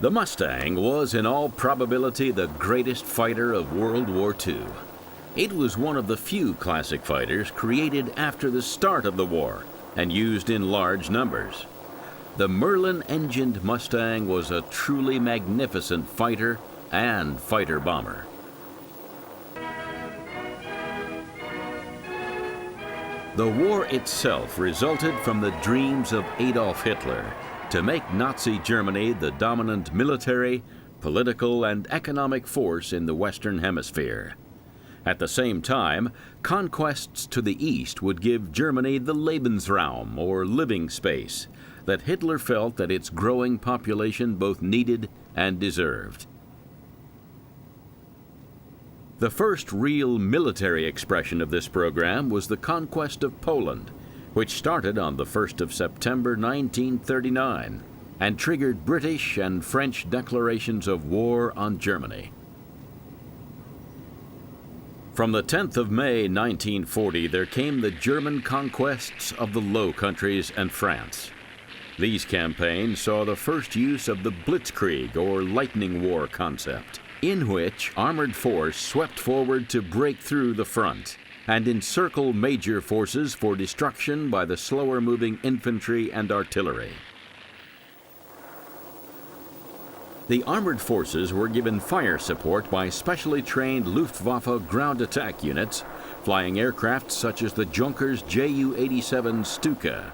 The Mustang was in all probability the greatest fighter of World War II. It was one of the few classic fighters created after the start of the war and used in large numbers. The Merlin-engined Mustang was a truly magnificent fighter and fighter-bomber. The war itself resulted from the dreams of Adolf Hitler to make Nazi Germany the dominant military, political, and economic force in the Western Hemisphere. At the same time, conquests to the east would give Germany the Lebensraum, or living space, that Hitler felt that its growing population both needed and deserved. The first real military expression of this program was the conquest of Poland, which started on the 1st of September 1939 and triggered British and French declarations of war on Germany. From the 10th of May 1940, there came the German conquests of the Low Countries and France. These campaigns saw the first use of the Blitzkrieg, or lightning war concept, in which armored force swept forward to break through the front and encircle major forces for destruction by the slower-moving infantry and artillery. The armored forces were given fire support by specially trained Luftwaffe ground attack units, flying aircraft such as the Junkers Ju-87 Stuka.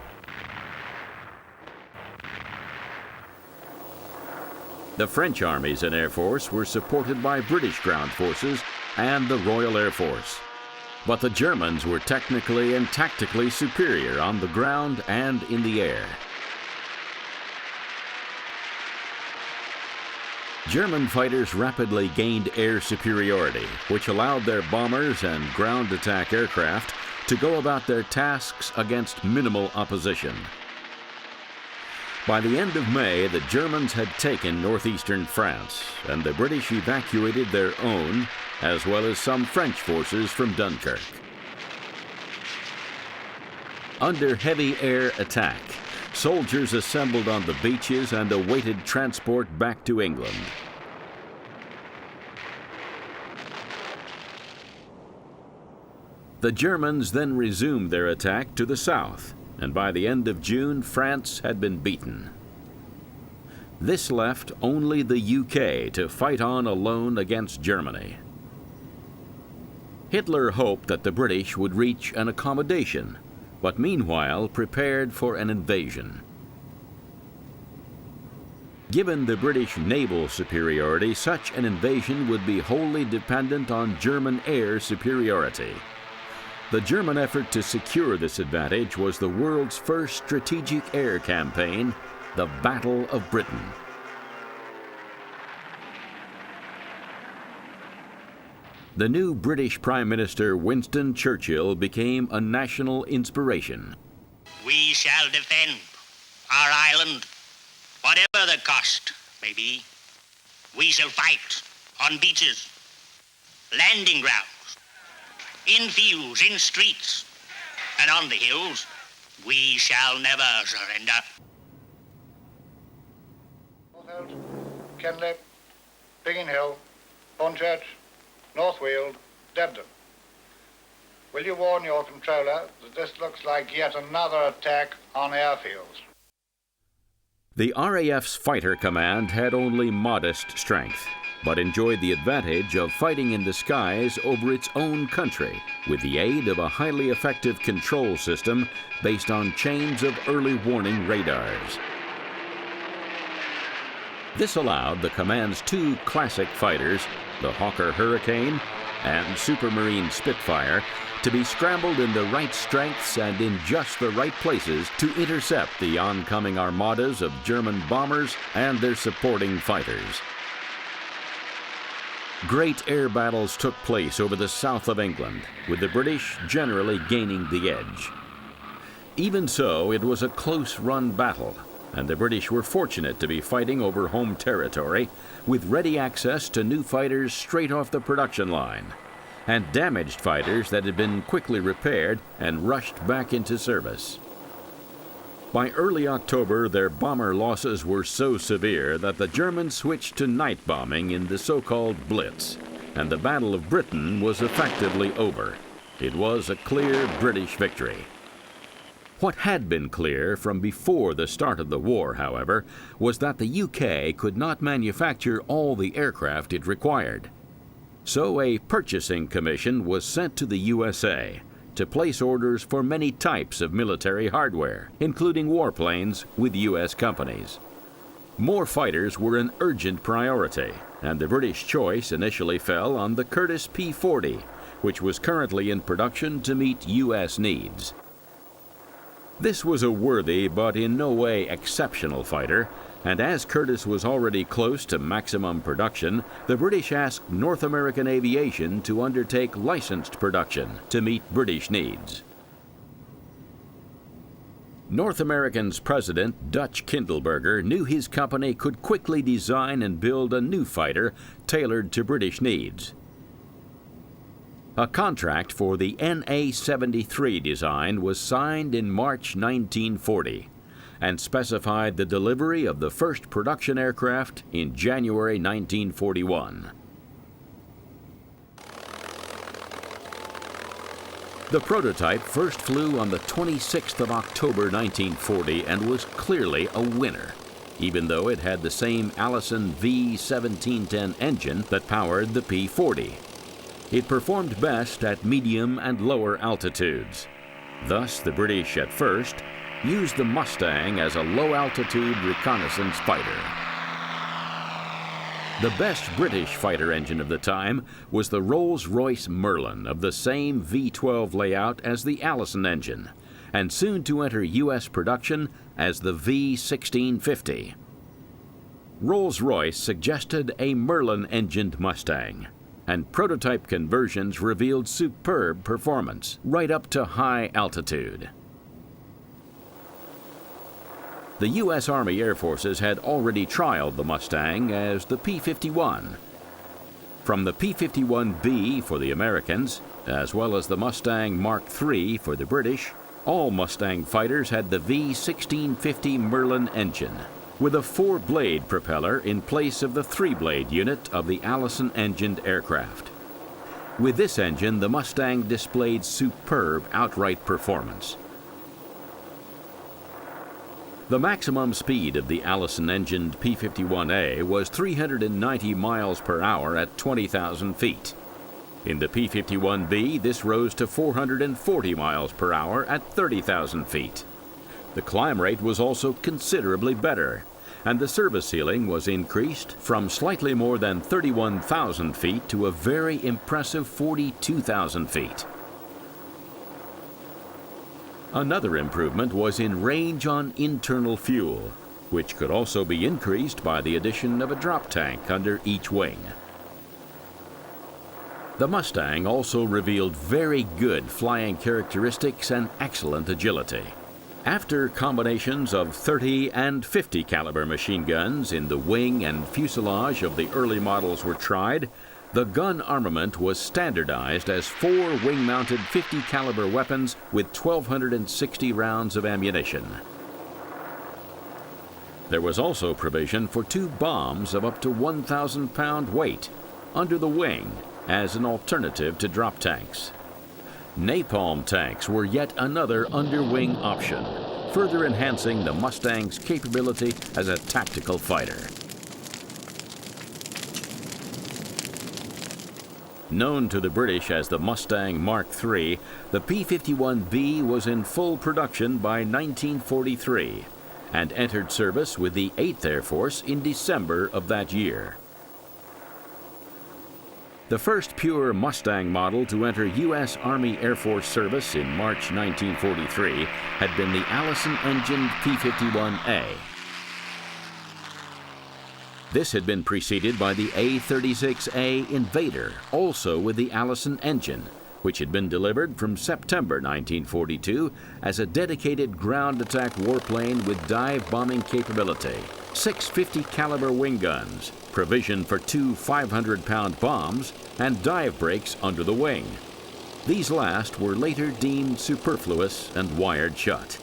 The French armies and air force were supported by British ground forces and the Royal Air Force. But the Germans were technically and tactically superior on the ground and in the air. German fighters rapidly gained air superiority, which allowed their bombers and ground attack aircraft to go about their tasks against minimal opposition. By the end of May, the Germans had taken northeastern France, and the British evacuated their own, as well as some French forces from Dunkirk. Under heavy air attack, soldiers assembled on the beaches and awaited transport back to England. The Germans then resumed their attack to the south, and by the end of June, France had been beaten. This left only the UK to fight on alone against Germany. Hitler hoped that the British would reach an accommodation, but meanwhile prepared for an invasion. Given the British naval superiority, such an invasion would be wholly dependent on German air superiority. The German effort to secure this advantage was the world's first strategic air campaign, the Battle of Britain. The new British Prime Minister Winston Churchill became a national inspiration. We shall defend our island, whatever the cost may be. We shall fight on beaches, landing grounds, in fields, in streets, and on the hills. We shall never surrender. Kenley, Biggin Hill, Hornchurch, North Weald, Debden. Will you warn your controller that this looks like yet another attack on airfields? The RAF's fighter command had only modest strength, but enjoyed the advantage of fighting in the skies over its own country with the aid of a highly effective control system based on chains of early warning radars. This allowed the command's two classic fighters, the Hawker Hurricane and Supermarine Spitfire, to be scrambled in the right strengths and in just the right places to intercept the oncoming armadas of German bombers and their supporting fighters. Great air battles took place over the south of England, with the British generally gaining the edge. Even so, it was a close-run battle, and the British were fortunate to be fighting over home territory with ready access to new fighters straight off the production line, and damaged fighters that had been quickly repaired and rushed back into service. By early October, their bomber losses were so severe that the Germans switched to night bombing in the so-called Blitz, and the Battle of Britain was effectively over. It was a clear British victory. What had been clear from before the start of the war, however, was that the UK could not manufacture all the aircraft it required. So a purchasing commission was sent to the USA to place orders for many types of military hardware, including warplanes with U.S. companies. More fighters were an urgent priority, and the British choice initially fell on the Curtiss P-40, which was currently in production to meet U.S. needs. This was a worthy but in no way exceptional fighter, and as Curtiss was already close to maximum production, the British asked North American Aviation to undertake licensed production to meet British needs. North American's president, Dutch Kindleberger, knew his company could quickly design and build a new fighter tailored to British needs. A contract for the NA-73 design was signed in March 1940 and specified the delivery of the first production aircraft in January 1941. The prototype first flew on the 26th of October 1940 and was clearly a winner, even though it had the same Allison V1710 engine that powered the P-40. It performed best at medium and lower altitudes. Thus, the British at first used the Mustang as a low-altitude reconnaissance fighter. The best British fighter engine of the time was the Rolls-Royce Merlin of the same V12 layout as the Allison engine, and soon to enter U.S. production as the V1650. Rolls-Royce suggested a Merlin-engined Mustang, and prototype conversions revealed superb performance right up to high altitude. The U.S. Army Air Forces had already trialed the Mustang as the P-51. From the P-51B for the Americans, as well as the Mustang Mark III for the British, all Mustang fighters had the V1650 Merlin engine, with a 4-blade propeller in place of the 3-blade unit of the Allison-engined aircraft. With this engine, the Mustang displayed superb outright performance. The maximum speed of the Allison-engined P-51A was 390 miles per hour at 20,000 feet. In the P-51B, this rose to 440 miles per hour at 30,000 feet. The climb rate was also considerably better, and the service ceiling was increased from slightly more than 31,000 feet to a very impressive 42,000 feet. Another improvement was in range on internal fuel, which could also be increased by the addition of a drop tank under each wing. The Mustang also revealed very good flying characteristics and excellent agility. After combinations of 30 and 50 caliber machine guns in the wing and fuselage of the early models were tried, the gun armament was standardized as 4 wing-mounted 50 caliber weapons with 1,260 rounds of ammunition. There was also provision for 2 bombs of up to 1,000 pound weight under the wing as an alternative to drop tanks. Napalm tanks were yet another underwing option, further enhancing the Mustang's capability as a tactical fighter. Known to the British as the Mustang Mark III, the P-51B was in full production by 1943 and entered service with the 8th Air Force in December of that year. The first pure Mustang model to enter U.S. Army Air Force service in March 1943 had been the Allison-engined P-51A. This had been preceded by the A-36A Invader, also with the Allison engine, which had been delivered from September 1942 as a dedicated ground attack warplane with dive bombing capability, 6 50 caliber wing guns, provision for 2 500-pound bombs, and dive brakes under the wing. These last were later deemed superfluous and wired shut.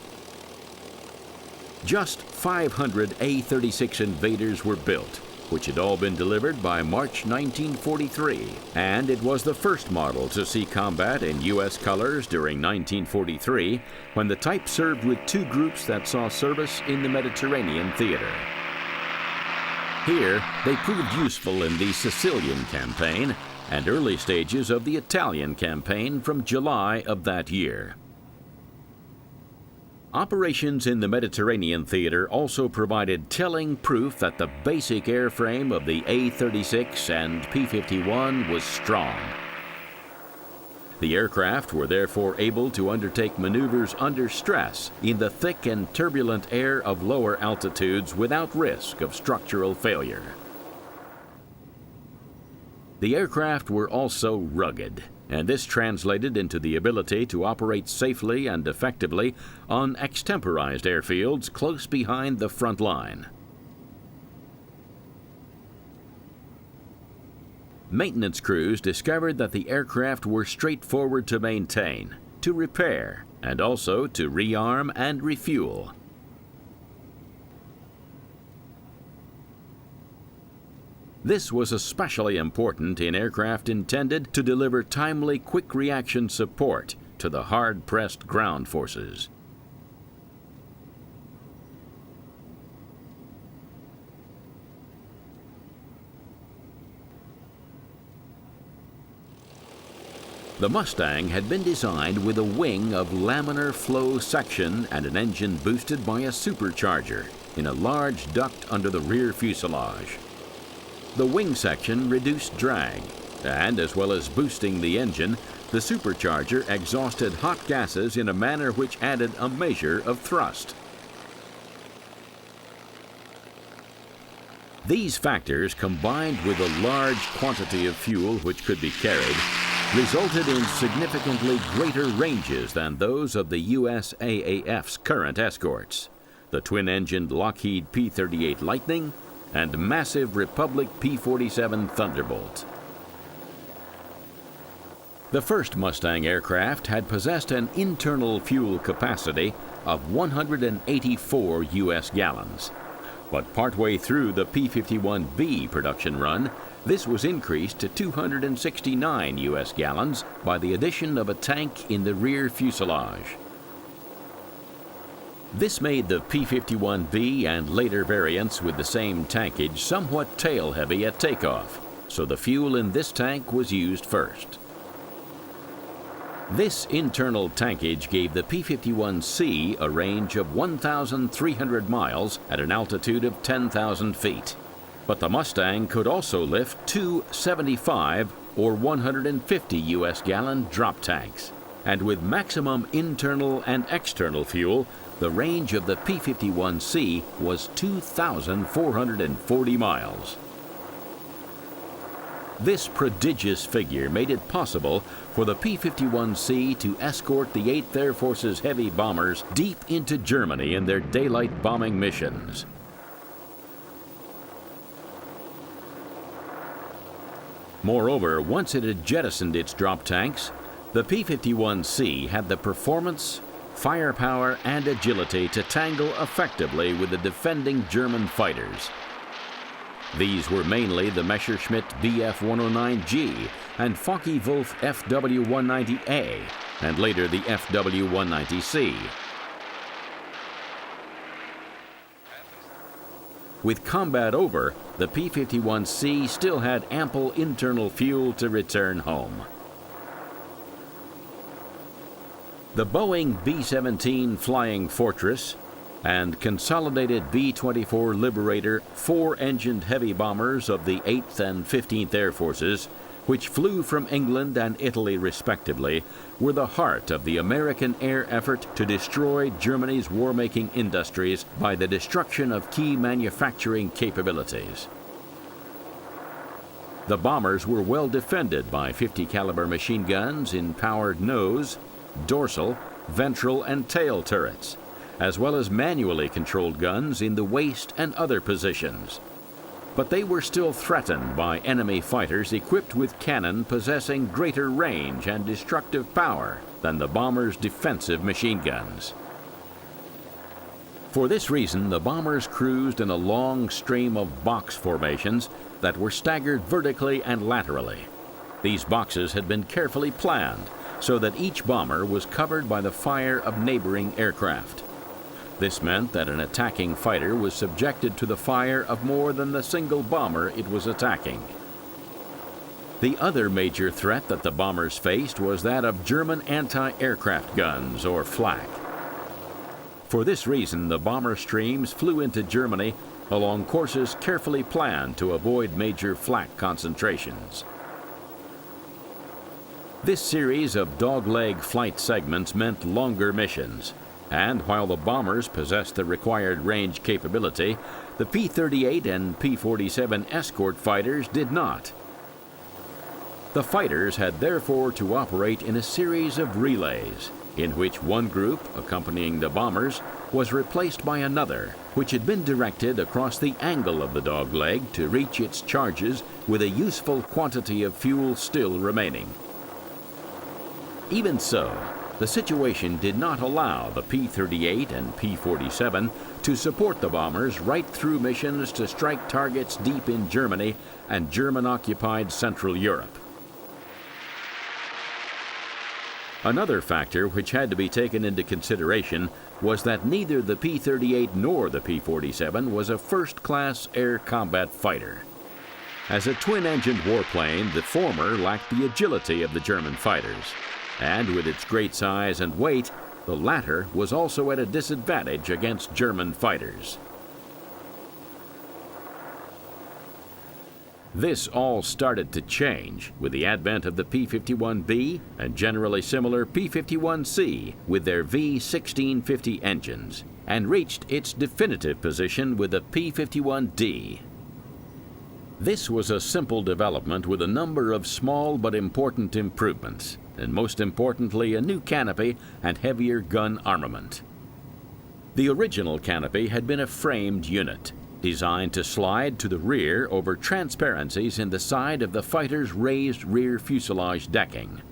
Just 500 A-36 Invaders were built, which had all been delivered by March 1943, and it was the first model to see combat in U.S. colors during 1943, when the type served with two groups that saw service in the Mediterranean theater. Here, they proved useful in the Sicilian campaign and early stages of the Italian campaign from July of that year. Operations in the Mediterranean theater also provided telling proof that the basic airframe of the A-36 and P-51 was strong. The aircraft were therefore able to undertake maneuvers under stress in the thick and turbulent air of lower altitudes without risk of structural failure. The aircraft were also rugged, and this translated into the ability to operate safely and effectively on extemporized airfields close behind the front line. Maintenance crews discovered that the aircraft were straightforward to maintain, to repair, and also to rearm and refuel. This was especially important in aircraft intended to deliver timely quick reaction support to the hard-pressed ground forces. The Mustang had been designed with a wing of laminar flow section and an engine boosted by a supercharger in a large duct under the rear fuselage. The wing section reduced drag, and as well as boosting the engine, the supercharger exhausted hot gases in a manner which added a measure of thrust. These factors, combined with a large quantity of fuel which could be carried, resulted in significantly greater ranges than those of the USAAF's current escorts, the twin-engined Lockheed P-38 Lightning and massive Republic P-47 Thunderbolt. The first Mustang aircraft had possessed an internal fuel capacity of 184 U.S. gallons, but partway through the P-51B production run, this was increased to 269 U.S. gallons by the addition of a tank in the rear fuselage. This made the P-51B and later variants with the same tankage somewhat tail-heavy at takeoff, so the fuel in this tank was used first. This internal tankage gave the P-51C a range of 1,300 miles at an altitude of 10,000 feet. But the Mustang could also lift two 75 or 150 U.S. gallon drop tanks, and with maximum internal and external fuel, the range of the P-51C was 2,440 miles. This prodigious figure made it possible for the P-51C to escort the 8th Air Force's heavy bombers deep into Germany in their daylight bombing missions. Moreover, once it had jettisoned its drop tanks, the P-51C had the performance, firepower, and agility to tangle effectively with the defending German fighters. These were mainly the Messerschmitt Bf-109G and Focke-Wulf FW-190A, and later the FW-190C. With combat over, the P-51C still had ample internal fuel to return home. The Boeing B-17 Flying Fortress and consolidated B-24 Liberator four-engined heavy bombers of the 8th and 15th Air Forces, which flew from England and Italy respectively, were the heart of the American air effort to destroy Germany's war-making industries by the destruction of key manufacturing capabilities. The bombers were well defended by 50 caliber machine guns in powered nose, dorsal, ventral, and tail turrets, as well as manually controlled guns in the waist and other positions. But they were still threatened by enemy fighters equipped with cannon possessing greater range and destructive power than the bombers' defensive machine guns. For this reason, the bombers cruised in a long stream of box formations that were staggered vertically and laterally. These boxes had been carefully planned so that each bomber was covered by the fire of neighboring aircraft. This meant that an attacking fighter was subjected to the fire of more than the single bomber it was attacking. The other major threat that the bombers faced was that of German anti-aircraft guns, or flak. For this reason, the bomber streams flew into Germany along courses carefully planned to avoid major flak concentrations. This series of dogleg flight segments meant longer missions, and while the bombers possessed the required range capability, the P-38 and P-47 escort fighters did not. The fighters had therefore to operate in a series of relays, in which one group, accompanying the bombers, was replaced by another, which had been directed across the angle of the dogleg to reach its charges with a useful quantity of fuel still remaining. Even so, the situation did not allow the P-38 and P-47 to support the bombers right through missions to strike targets deep in Germany and German-occupied Central Europe. Another factor which had to be taken into consideration was that neither the P-38 nor the P-47 was a first-class air combat fighter. As a twin-engined warplane, the former lacked the agility of the German fighters, and with its great size and weight, the latter was also at a disadvantage against German fighters. This all started to change with the advent of the P-51B and generally similar P-51C with their V-1650 engines, and reached its definitive position with the P-51D. This was a simple development with a number of small but important improvements, and most importantly a new canopy and heavier gun armament. The original canopy had been a framed unit, designed to slide to the rear over transparencies in the side of the fighter's raised rear fuselage decking.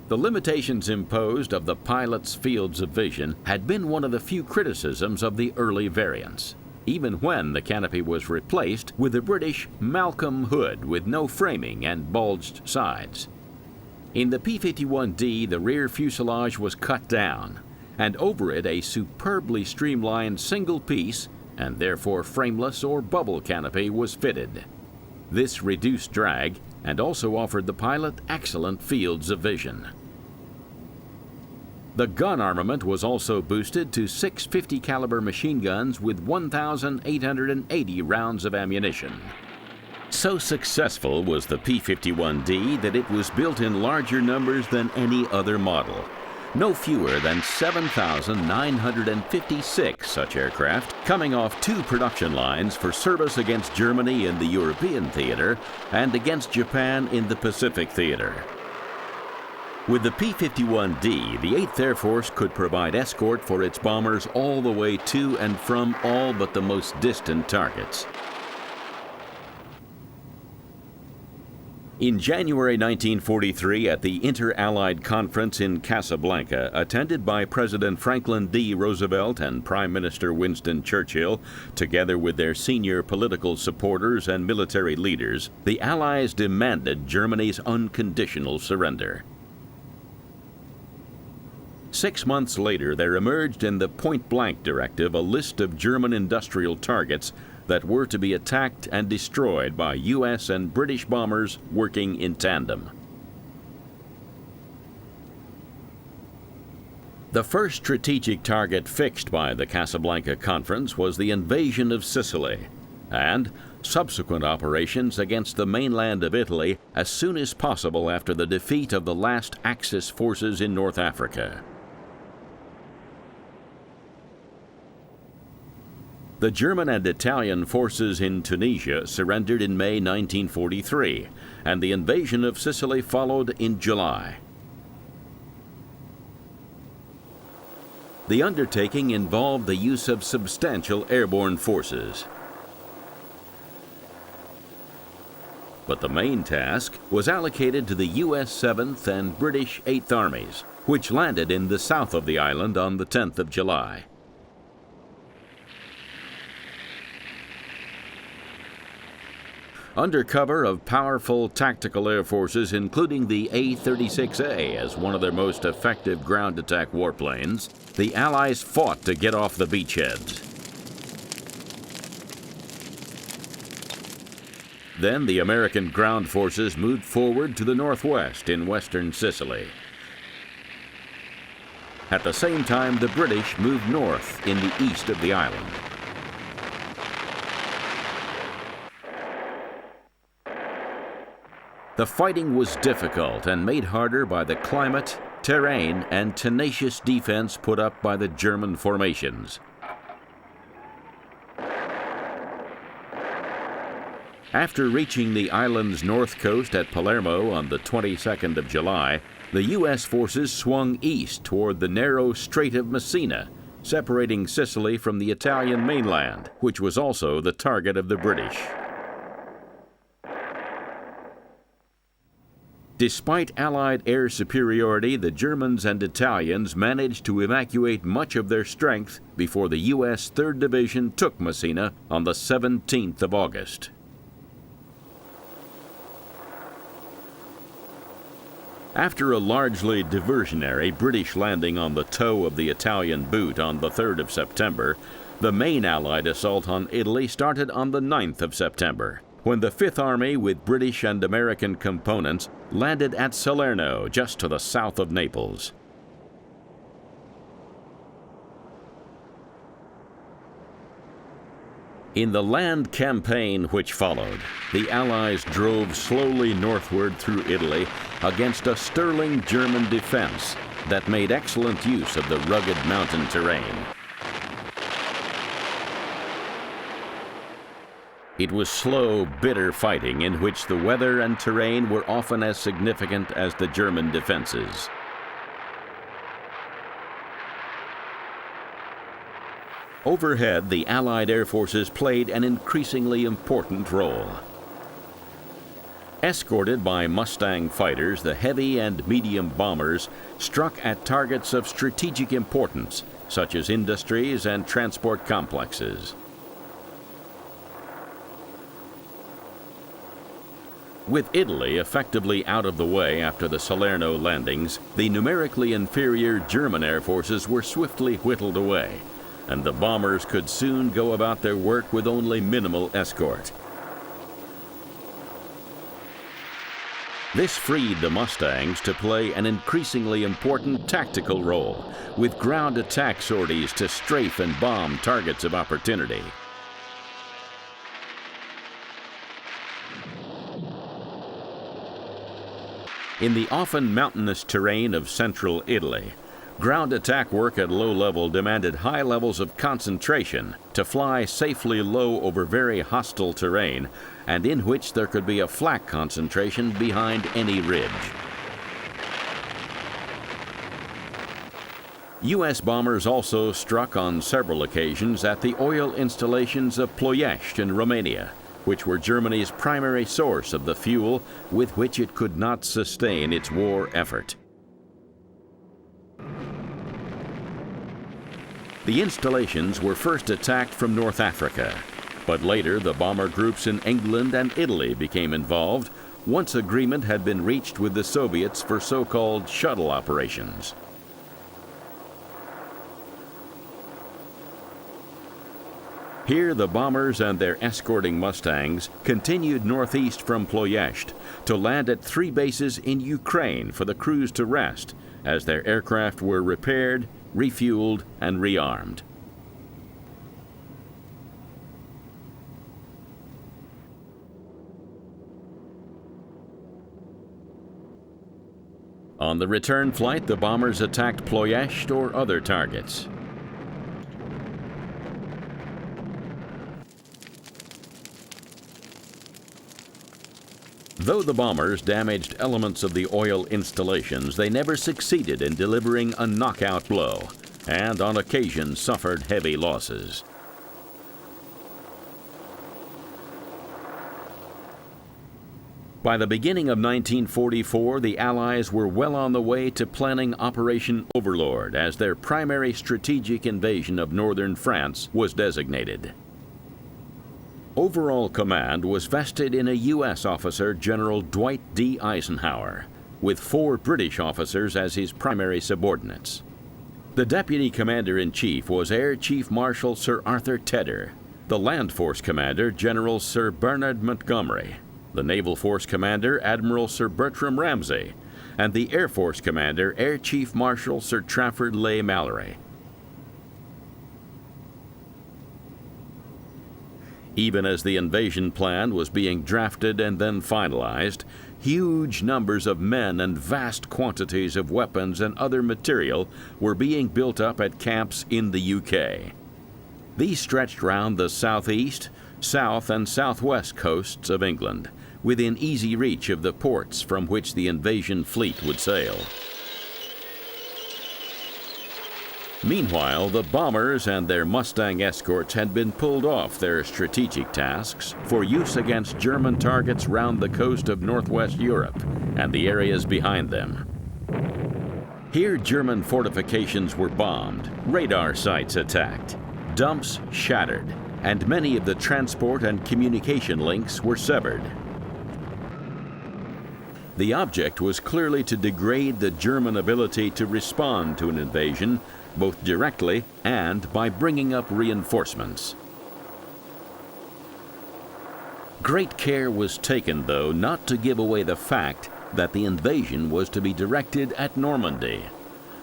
The limitations imposed of the pilot's fields of vision had been one of the few criticisms of the early variants, even when the canopy was replaced with the British Malcolm hood with no framing and bulged sides. In the P-51D, the rear fuselage was cut down, and over it a superbly streamlined single-piece and therefore frameless or bubble canopy was fitted. This reduced drag and also offered the pilot excellent fields of vision. The gun armament was also boosted to 650 caliber machine guns with 1,880 rounds of ammunition. So successful was the P-51D that it was built in larger numbers than any other model. No fewer than 7,956 such aircraft coming off 2 production lines for service against Germany in the European theater and against Japan in the Pacific theater. With the P-51D, the 8th Air Force could provide escort for its bombers all the way to and from all but the most distant targets. In January 1943, at the Inter-Allied Conference in Casablanca, attended by President Franklin D. Roosevelt and Prime Minister Winston Churchill, together with their senior political supporters and military leaders, the Allies demanded Germany's unconditional surrender. 6 months later, there emerged in the point-blank directive a list of German industrial targets that were to be attacked and destroyed by U.S. and British bombers working in tandem. The first strategic target fixed by the Casablanca Conference was the invasion of Sicily, and subsequent operations against the mainland of Italy as soon as possible after the defeat of the last Axis forces in North Africa. The German and Italian forces in Tunisia surrendered in May 1943, and the invasion of Sicily followed in July. The undertaking involved the use of substantial airborne forces. But the main task was allocated to the U.S. 7th and British 8th Armies, which landed in the south of the island on the 10th of July. under cover of powerful tactical air forces, including the A-36A as one of their most effective ground attack warplanes, the Allies fought to get off the beachheads. Then the American ground forces moved forward to the northwest in western Sicily. At the same time, the British moved north in the east of the island. The fighting was difficult and made harder by the climate, terrain, and tenacious defense put up by the German formations. After reaching the island's north coast at Palermo on the 22nd of July, the U.S. forces swung east toward the narrow Strait of Messina, separating Sicily from the Italian mainland, which was also the target of the British. Despite Allied air superiority, the Germans and Italians managed to evacuate much of their strength before the U.S. 3rd Division took Messina on the 17th of August. After a largely diversionary British landing on the toe of the Italian boot on the 3rd of September, the main Allied assault on Italy started on the 9th of September, when the Fifth Army, with British and American components, landed at Salerno, just to the south of Naples. In the land campaign which followed, the Allies drove slowly northward through Italy against a sterling German defense that made excellent use of the rugged mountain terrain. It was slow, bitter fighting in which the weather and terrain were often as significant as the German defenses. Overhead, the Allied air forces played an increasingly important role. Escorted by Mustang fighters, the heavy and medium bombers struck at targets of strategic importance, such as industries and transport complexes. With Italy effectively out of the way after the Salerno landings, the numerically inferior German air forces were swiftly whittled away, and the bombers could soon go about their work with only minimal escort. This freed the Mustangs to play an increasingly important tactical role, with ground attack sorties to strafe and bomb targets of opportunity. In the often mountainous terrain of central Italy, ground attack work at low level demanded high levels of concentration to fly safely low over very hostile terrain, and in which there could be a flak concentration behind any ridge. U.S. bombers also struck on several occasions at the oil installations of Ploiești in Romania, which were Germany's primary source of the fuel with which it could not sustain its war effort. The installations were first attacked from North Africa, but later the bomber groups in England and Italy became involved once agreement had been reached with the Soviets for so-called shuttle operations. Here the bombers and their escorting Mustangs continued northeast from Ploiești to land at 3 bases in Ukraine for the crews to rest as their aircraft were repaired, refueled, and rearmed. On the return flight, the bombers attacked Ploiești or other targets. Though the bombers damaged elements of the oil installations, they never succeeded in delivering a knockout blow, and on occasion suffered heavy losses. By the beginning of 1944, the Allies were well on the way to planning Operation Overlord, as their primary strategic invasion of northern France was designated. Overall command was vested in a U.S. officer, General Dwight D. Eisenhower, with 4 British officers as his primary subordinates. The Deputy Commander-in-Chief was Air Chief Marshal Sir Arthur Tedder, the Land Force Commander, General Sir Bernard Montgomery, the Naval Force Commander, Admiral Sir Bertram Ramsay, and the Air Force Commander, Air Chief Marshal Sir Trafford Leigh Mallory. Even as the invasion plan was being drafted and then finalized, huge numbers of men and vast quantities of weapons and other material were being built up at camps in the UK. These stretched round the southeast, south, and southwest coasts of England, within easy reach of the ports from which the invasion fleet would sail. Meanwhile, the bombers and their Mustang escorts had been pulled off their strategic tasks for use against German targets round the coast of northwest Europe and the areas behind them. Here, German fortifications were bombed, radar sites attacked, dumps shattered, and many of the transport and communication links were severed. The object was clearly to degrade the German ability to respond to an invasion, both directly and by bringing up reinforcements. Great care was taken, though, not to give away the fact that the invasion was to be directed at Normandy.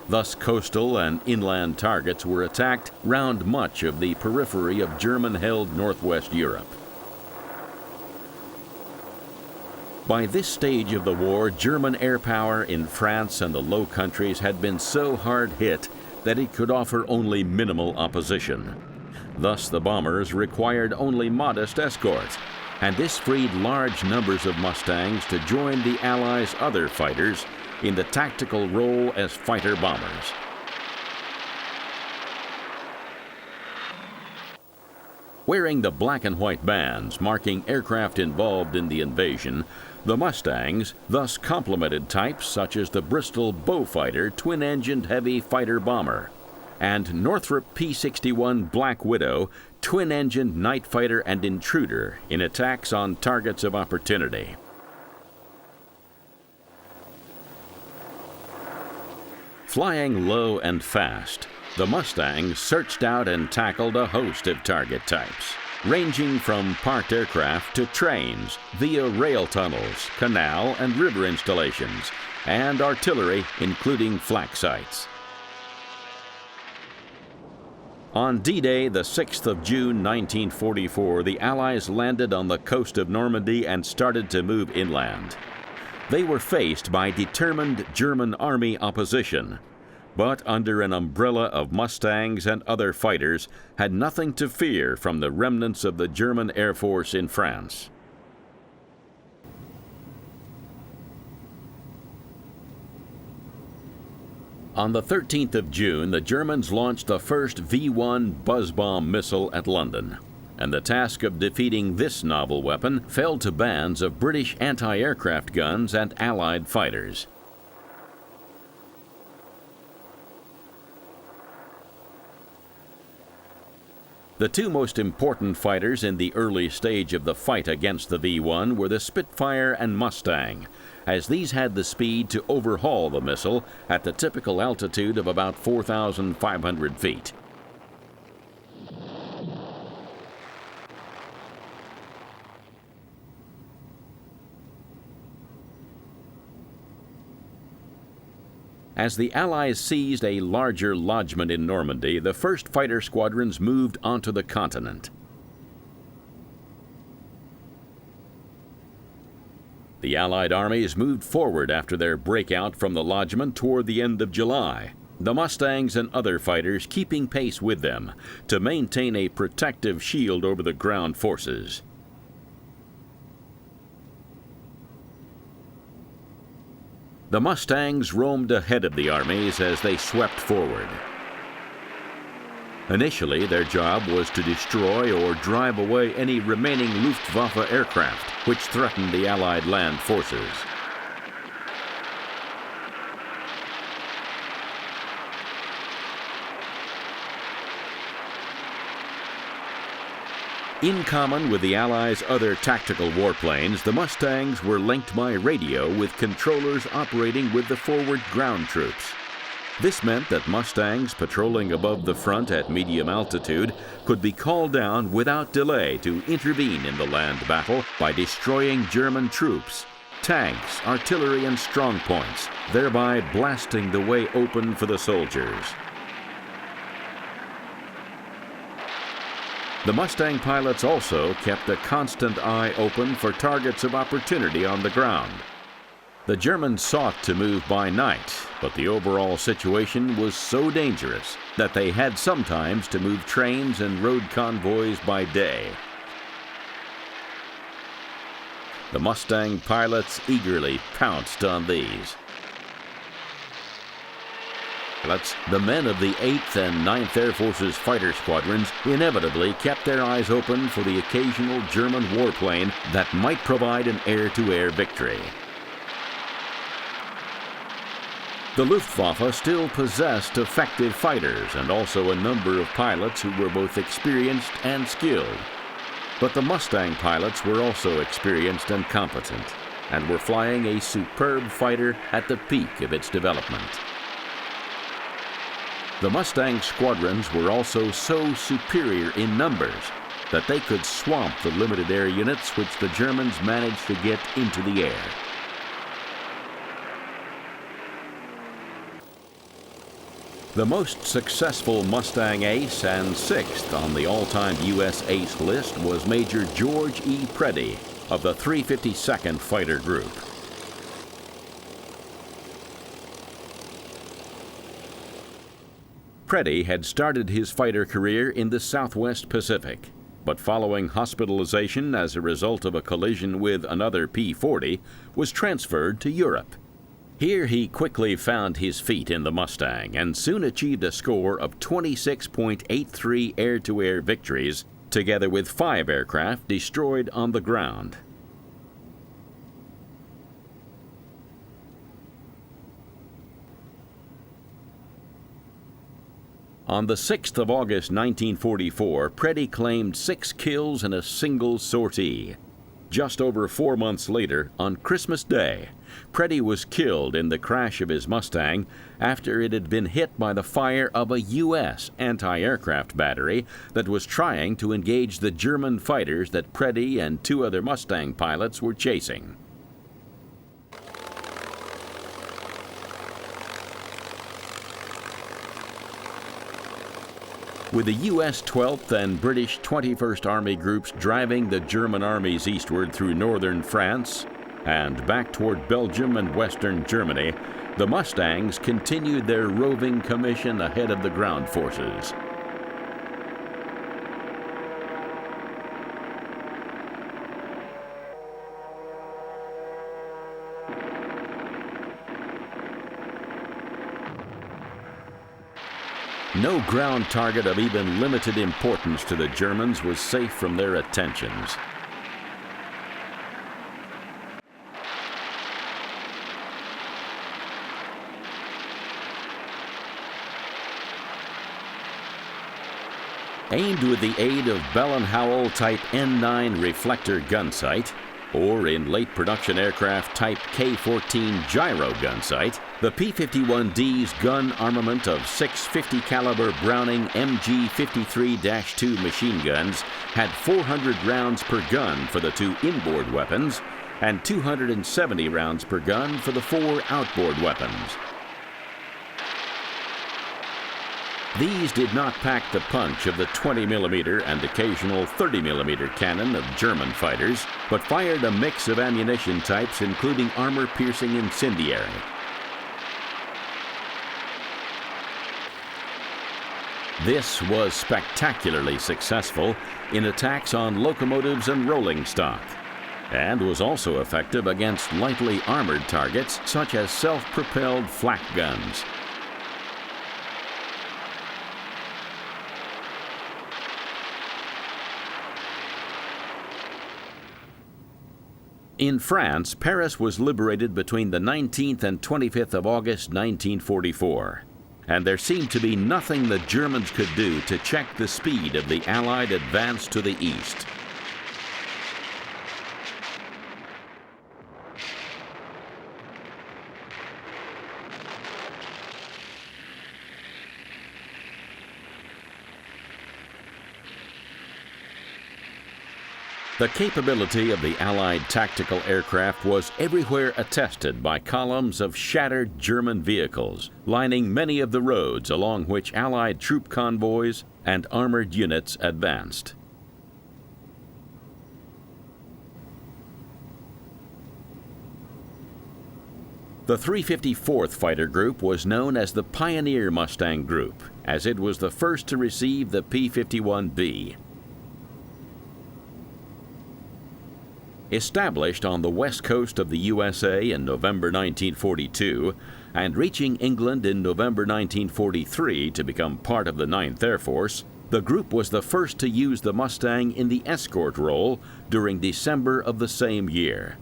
Thus, coastal and inland targets were attacked round much of the periphery of German-held northwest Europe. By this stage of the war, German air power in France and the Low Countries had been so hard hit that it could offer only minimal opposition. Thus, the bombers required only modest escort, and this freed large numbers of Mustangs to join the Allies' other fighters in the tactical role as fighter bombers. Wearing the black and white bands marking aircraft involved in the invasion, the Mustangs thus complemented types such as the Bristol Beaufighter twin-engined heavy fighter bomber and Northrop P-61 Black Widow twin-engined night fighter and intruder in attacks on targets of opportunity. Flying low and fast, the Mustangs searched out and tackled a host of target types, ranging from parked aircraft to trains, via rail tunnels, canal and river installations, and artillery, including flak sites. On D-Day, the 6th of June 1944, the Allies landed on the coast of Normandy and started to move inland. They were faced by determined German army opposition, but under an umbrella of Mustangs and other fighters, had nothing to fear from the remnants of the German Air Force in France. On the 13th of June, the Germans launched the first V-1 buzz bomb missile at London, and the task of defeating this novel weapon fell to bands of British anti-aircraft guns and Allied fighters. The two most important fighters in the early stage of the fight against the V-1 were the Spitfire and Mustang, as these had the speed to overhaul the missile at the typical altitude of about 4,500 feet. As the Allies seized a larger lodgment in Normandy, the first fighter squadrons moved onto the continent. The Allied armies moved forward after their breakout from the lodgment toward the end of July, the Mustangs and other fighters keeping pace with them to maintain a protective shield over the ground forces. The Mustangs roamed ahead of the armies as they swept forward. Initially, their job was to destroy or drive away any remaining Luftwaffe aircraft which threatened the Allied land forces. In common with the Allies' other tactical warplanes, the Mustangs were linked by radio with controllers operating with the forward ground troops. This meant that Mustangs patrolling above the front at medium altitude could be called down without delay to intervene in the land battle by destroying German troops, tanks, artillery, and strong points, thereby blasting the way open for the soldiers. The Mustang pilots also kept a constant eye open for targets of opportunity on the ground. The Germans sought to move by night, but the overall situation was so dangerous that they had sometimes to move trains and road convoys by day. The Mustang pilots eagerly pounced on these. The men of the 8th and 9th Air Force's fighter squadrons inevitably kept their eyes open for the occasional German warplane that might provide an air-to-air victory. The Luftwaffe still possessed effective fighters and also a number of pilots who were both experienced and skilled. But the Mustang pilots were also experienced and competent, and were flying a superb fighter at the peak of its development. The Mustang squadrons were also so superior in numbers that they could swamp the limited air units which the Germans managed to get into the air. The most successful Mustang ace and 6th on the all-time U.S. ace list was Major George E. Preddy of the 352nd Fighter Group. Preddy had started his fighter career in the Southwest Pacific, but following hospitalization as a result of a collision with another P-40, was transferred to Europe. Here he quickly found his feet in the Mustang and soon achieved a score of 26.83 air-to-air victories, together with 5 aircraft destroyed on the ground. On the 6th of August 1944, Preddy claimed 6 kills in a single sortie. Just over 4 months later, on Christmas Day, Preddy was killed in the crash of his Mustang after it had been hit by the fire of a U.S. anti-aircraft battery that was trying to engage the German fighters that Preddy and 2 other Mustang pilots were chasing. With the U.S. 12th and British 21st Army groups driving the German armies eastward through northern France and back toward Belgium and western Germany, the Mustangs continued their roving commission ahead of the ground forces. No ground target of even limited importance to the Germans was safe from their attentions. Aimed with the aid of Bell & Howell Type N9 reflector gun sight, or in late production aircraft Type K-14 gyro gun sight, the P-51D's gun armament of 6 50 caliber Browning MG-53-2 machine guns had 400 rounds per gun for the 2 inboard weapons and 270 rounds per gun for the 4 outboard weapons. These did not pack the punch of the 20mm and occasional 30mm cannon of German fighters, but fired a mix of ammunition types including armor-piercing incendiary. This was spectacularly successful in attacks on locomotives and rolling stock, and was also effective against lightly armored targets such as self-propelled flak guns. In France, Paris was liberated between the 19th and 25th of August 1944. and there seemed to be nothing the Germans could do to check the speed of the Allied advance to the east. The capability of the Allied tactical aircraft was everywhere attested by columns of shattered German vehicles, lining many of the roads along which Allied troop convoys and armored units advanced. The 354th Fighter Group was known as the Pioneer Mustang Group, as it was the first to receive the P-51B. Established on the west coast of the USA in November 1942 and reaching England in November 1943 to become part of the 9th Air Force, the group was the first to use the Mustang in the escort role during December of the same year.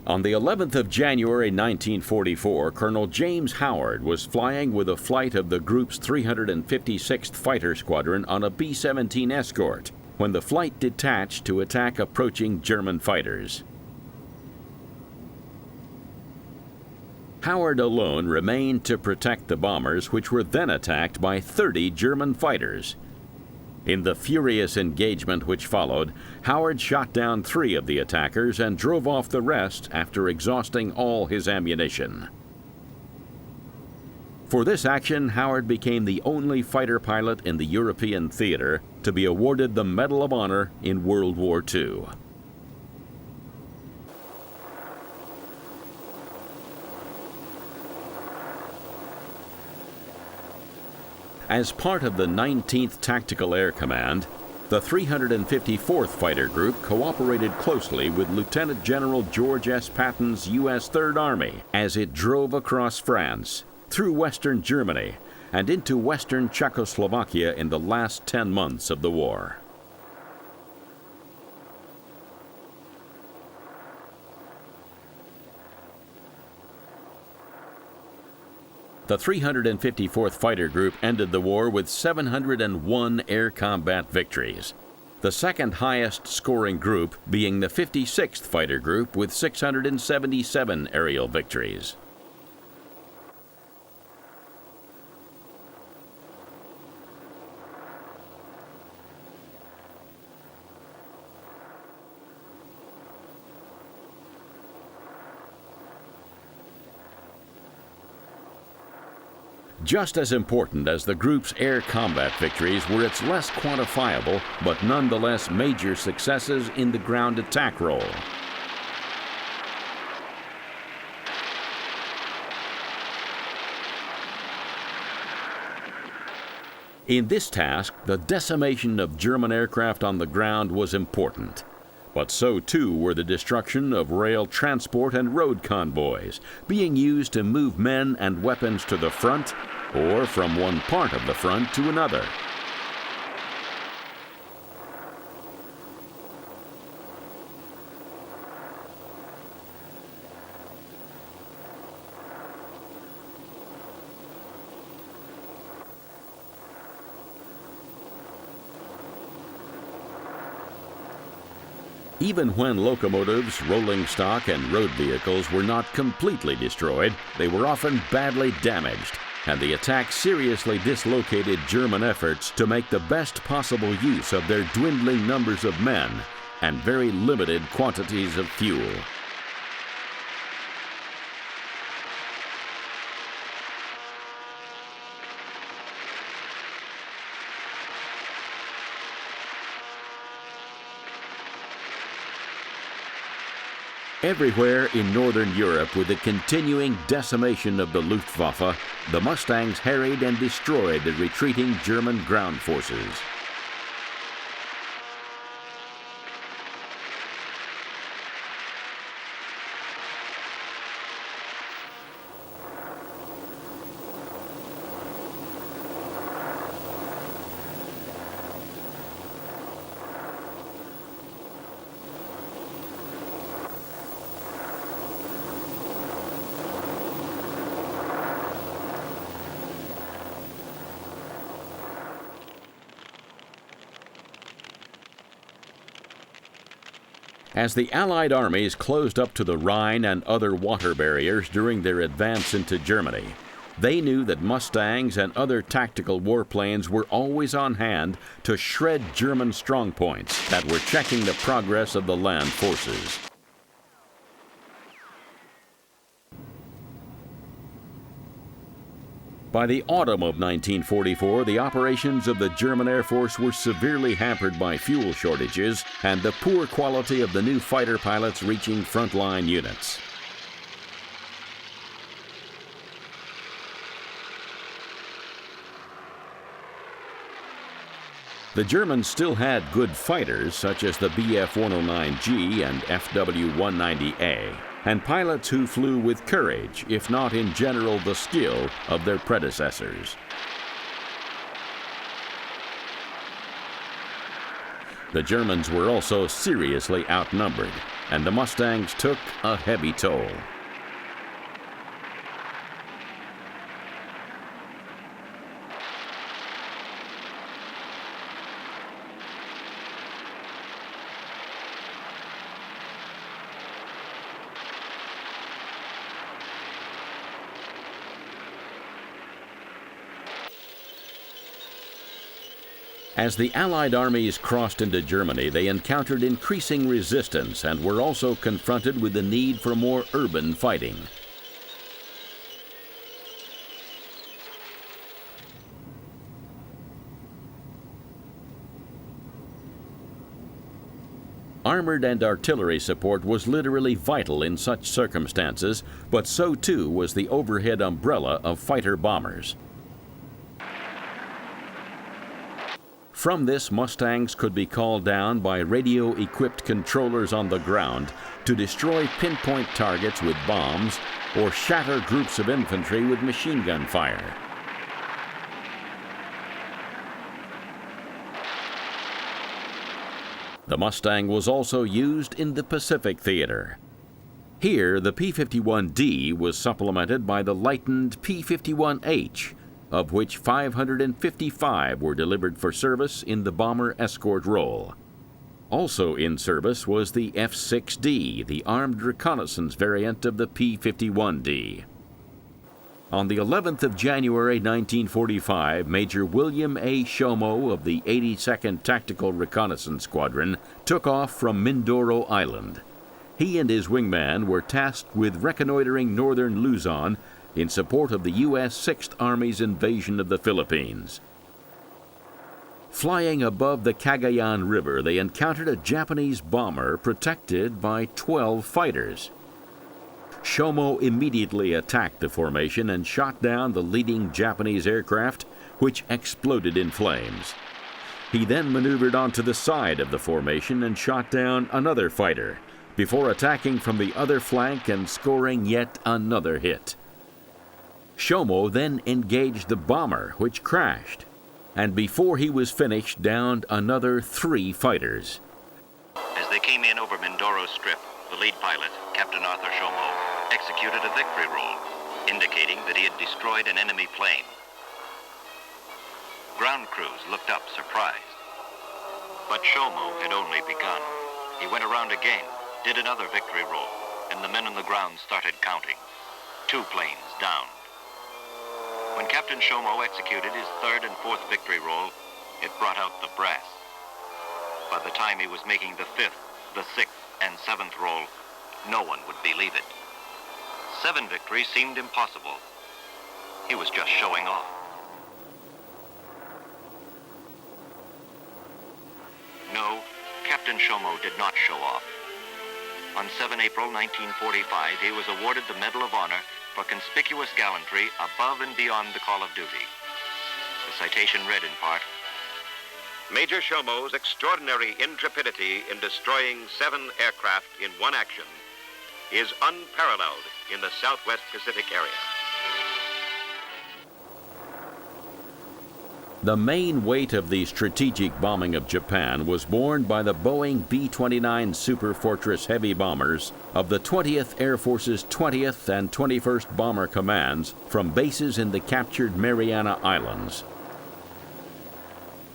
On the 11th of January 1944, Colonel James Howard was flying with a flight of the group's 356th Fighter Squadron on a B-17 escort when the flight detached to attack approaching German fighters. Howard alone remained to protect the bombers, which were then attacked by 30 German fighters. In the furious engagement which followed, Howard shot down 3 of the attackers and drove off the rest after exhausting all his ammunition. For this action, Howard became the only fighter pilot in the European theater to be awarded the Medal of Honor in World War II. As part of the 19th Tactical Air Command, the 354th Fighter Group cooperated closely with Lieutenant General George S. Patton's U.S. Third Army as it drove across France, through western Germany, and into western Czechoslovakia in the last 10 months of the war. The 354th Fighter Group ended the war with 701 air combat victories, the second highest scoring group being the 56th Fighter Group with 677 aerial victories. Just as important as the group's air combat victories were its less quantifiable but nonetheless major successes in the ground attack role. In this task, the decimation of German aircraft on the ground was important. But so too were the destruction of rail transport and road convoys, being used to move men and weapons to the front or from one part of the front to another. Even when locomotives, rolling stock, and road vehicles were not completely destroyed, they were often badly damaged, and the attack seriously dislocated German efforts to make the best possible use of their dwindling numbers of men and very limited quantities of fuel. Everywhere in Northern Europe, with the continuing decimation of the Luftwaffe, the Mustangs harried and destroyed the retreating German ground forces. As the Allied armies closed up to the Rhine and other water barriers during their advance into Germany, they knew that Mustangs and other tactical warplanes were always on hand to shred German strongpoints that were checking the progress of the land forces. By the autumn of 1944, the operations of the German Air Force were severely hampered by fuel shortages and the poor quality of the new fighter pilots reaching frontline units. The Germans still had good fighters, such as the Bf-109G and FW-190A, and pilots who flew with courage, if not in general the skill, of their predecessors. The Germans were also seriously outnumbered, and the Mustangs took a heavy toll. As the Allied armies crossed into Germany, they encountered increasing resistance and were also confronted with the need for more urban fighting. Armored and artillery support was literally vital in such circumstances, but so too was the overhead umbrella of fighter bombers. From this, Mustangs could be called down by radio-equipped controllers on the ground to destroy pinpoint targets with bombs or shatter groups of infantry with machine gun fire. The Mustang was also used in the Pacific Theater. Here, the P-51D was supplemented by the lightened P-51H, of which 555 were delivered for service in the bomber escort role. Also in service was the F-6D, the armed reconnaissance variant of the P-51D. On the 11th of January 1945, Major William A. Shomo of the 82nd Tactical Reconnaissance Squadron took off from Mindoro Island. He and his wingman were tasked with reconnoitering northern Luzon in support of the U.S. 6th Army's invasion of the Philippines. Flying above the Cagayan River, they encountered a Japanese bomber protected by 12 fighters. Shomo immediately attacked the formation and shot down the leading Japanese aircraft, which exploded in flames. He then maneuvered onto the side of the formation and shot down another fighter, before attacking from the other flank and scoring yet another hit. Shomo then engaged the bomber, which crashed, and before he was finished, downed another 3 fighters. As they came in over Mindoro Strip, the lead pilot, Captain Arthur Shomo, executed a victory roll, indicating that he had destroyed an enemy plane. Ground crews looked up, surprised. But Shomo had only begun. He went around again, did another victory roll, and the men on the ground started counting. 2 planes down. When Captain Shomo executed his 3rd and 4th victory roll, it brought out the brass. By the time he was making the 5th, the 6th, and 7th roll, no one would believe it. 7 victories seemed impossible. He was just showing off. No, Captain Shomo did not show off. On 7 April 1945, he was awarded the Medal of Honor for conspicuous gallantry above and beyond the call of duty. The citation read in part, Major Shomo's extraordinary intrepidity in destroying 7 aircraft in one action is unparalleled in the Southwest Pacific area. The main weight of the strategic bombing of Japan was borne by the Boeing B-29 Super Fortress heavy bombers of the 20th Air Force's 20th and 21st Bomber Commands from bases in the captured Mariana Islands.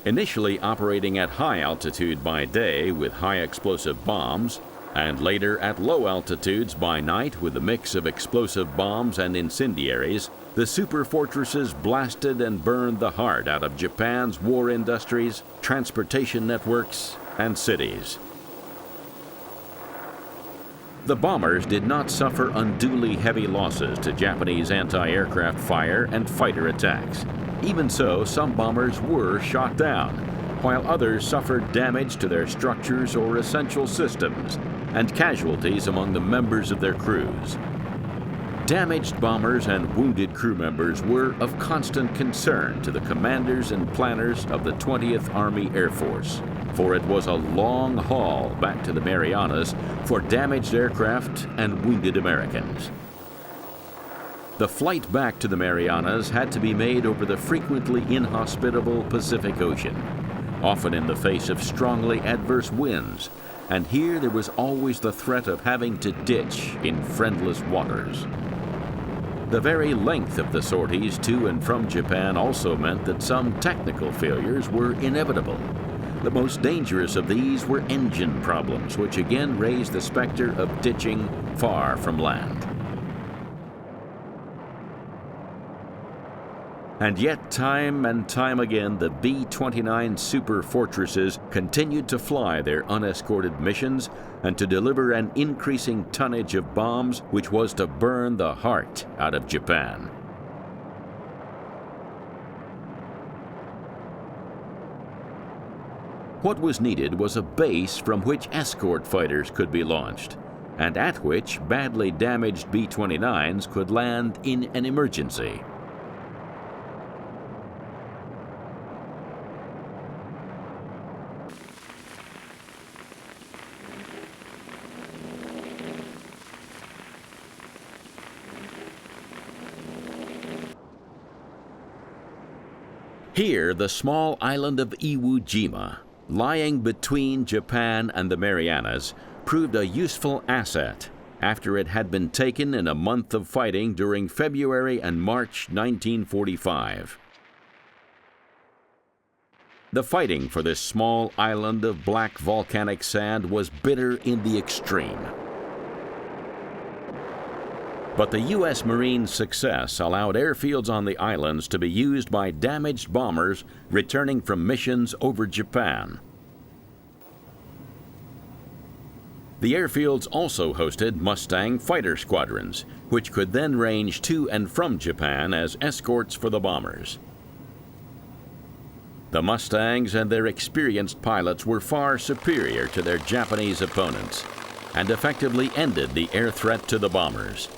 Initially operating at high altitude by day with high explosive bombs, And later at low altitudes by night with a mix of explosive bombs and incendiaries, the superfortresses blasted and burned the heart out of Japan's war industries, transportation networks, and cities. The bombers did not suffer unduly heavy losses to Japanese anti-aircraft fire and fighter attacks. Even so, some bombers were shot down, while others suffered damage to their structures or essential systems, and casualties among the members of their crews. Damaged bombers and wounded crew members were of constant concern to the commanders and planners of the 20th Army Air Force, for it was a long haul back to the Marianas for damaged aircraft and wounded Americans. The flight back to the Marianas had to be made over the frequently inhospitable Pacific Ocean, often in the face of strongly adverse winds, and here there was always the threat of having to ditch in friendless waters. The very length of the sorties to and from Japan also meant that some technical failures were inevitable. The most dangerous of these were engine problems, which again raised the specter of ditching far from land. And yet, time and time again, the B-29 super fortresses continued to fly their unescorted missions and to deliver an increasing tonnage of bombs which was to burn the heart out of Japan. What was needed was a base from which escort fighters could be launched, and at which badly damaged B-29s could land in an emergency. Here, the small island of Iwo Jima, lying between Japan and the Marianas, proved a useful asset after it had been taken in a month of fighting during February and March 1945. The fighting for this small island of black volcanic sand was bitter in the extreme. But the U.S. Marines' success allowed airfields on the islands to be used by damaged bombers returning from missions over Japan. The airfields also hosted Mustang fighter squadrons, which could then range to and from Japan as escorts for the bombers. The Mustangs and their experienced pilots were far superior to their Japanese opponents and effectively ended the air threat to the bombers.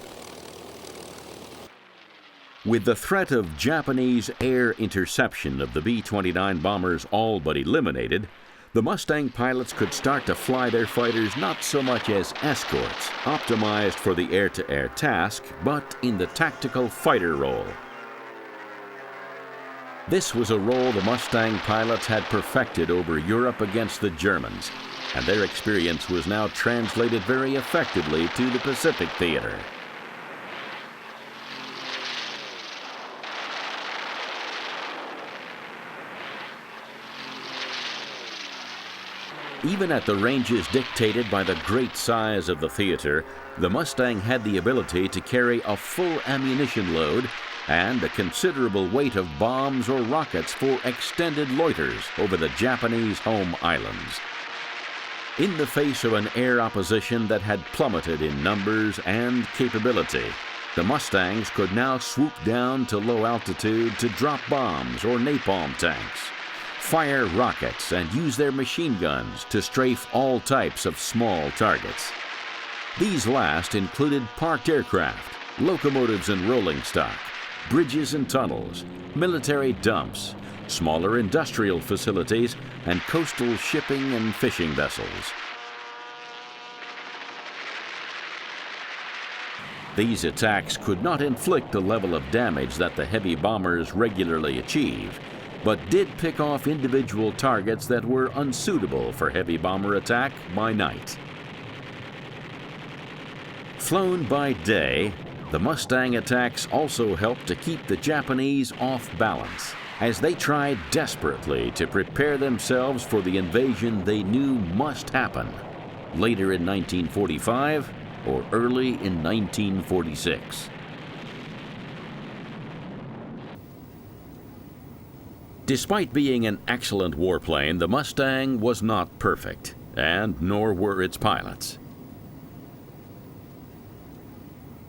With the threat of Japanese air interception of the B-29 bombers all but eliminated, the Mustang pilots could start to fly their fighters not so much as escorts, optimized for the air-to-air task, but in the tactical fighter role. This was a role the Mustang pilots had perfected over Europe against the Germans, and their experience was now translated very effectively to the Pacific theater. Even at the ranges dictated by the great size of the theater, the Mustang had the ability to carry a full ammunition load and a considerable weight of bombs or rockets for extended loiters over the Japanese home islands. In the face of an air opposition that had plummeted in numbers and capability, the Mustangs could now swoop down to low altitude to drop bombs or napalm tanks, fire rockets, and use their machine guns to strafe all types of small targets. These last included parked aircraft, locomotives and rolling stock, bridges and tunnels, military dumps, smaller industrial facilities, and coastal shipping and fishing vessels. These attacks could not inflict the level of damage that the heavy bombers regularly achieve, but did pick off individual targets that were unsuitable for heavy bomber attack by night. Flown by day, the Mustang attacks also helped to keep the Japanese off balance, as they tried desperately to prepare themselves for the invasion they knew must happen. later in 1945 or early in 1946. Despite being an excellent warplane, the Mustang was not perfect, and nor were its pilots.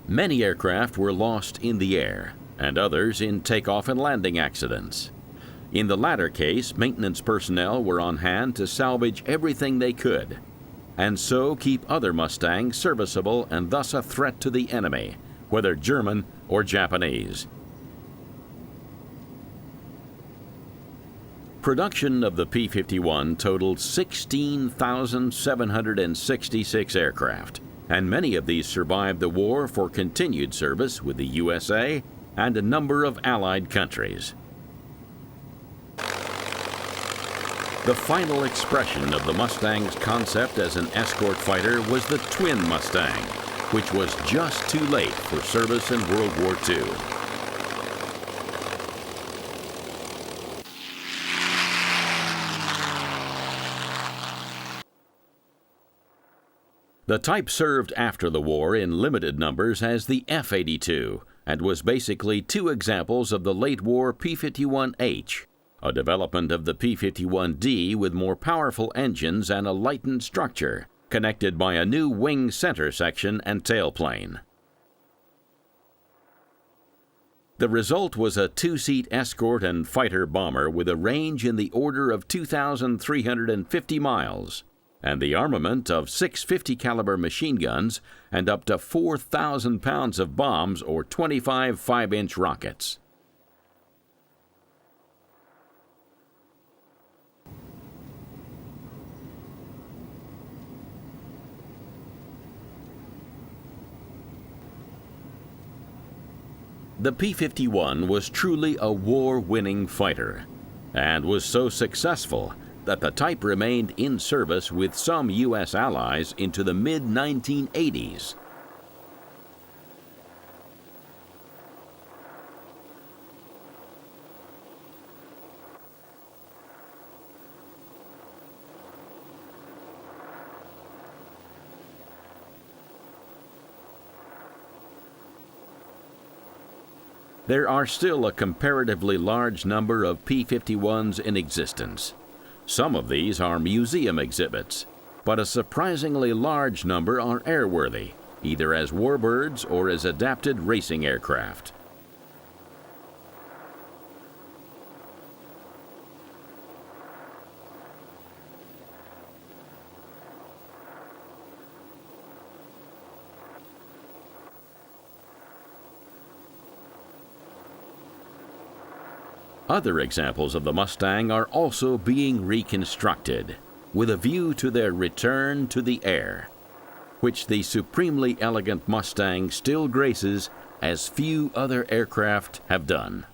Many aircraft were lost in the air, and others in takeoff and landing accidents. In the latter case, maintenance personnel were on hand to salvage everything they could, and so keep other Mustangs serviceable and thus a threat to the enemy, whether German or Japanese. Production of the P-51 totaled 16,766 aircraft, and many of these survived the war for continued service with the USA and a number of Allied countries. The final expression of the Mustang's concept as an escort fighter was the twin Mustang, which was just too late for service in World War II. The type served after the war in limited numbers as the F-82 and was basically two examples of the late-war P-51H, a development of the P-51D with more powerful engines and a lightened structure, connected by a new wing center section and tailplane. The result was a two-seat escort and fighter bomber with a range in the order of 2,350 miles, and the armament of 650 caliber machine guns and up to 4,000 pounds of bombs or 25 5-inch rockets. The P-51 was truly a war-winning fighter, and was so successful that the type remained in service with some U.S. allies into the mid-1980s. There are still a comparatively large number of P-51s in existence. Some of these are museum exhibits, but a surprisingly large number are airworthy, either as warbirds or as adapted racing aircraft. Other examples of the Mustang are also being reconstructed, with a view to their return to the air, which the supremely elegant Mustang still graces as few other aircraft have done.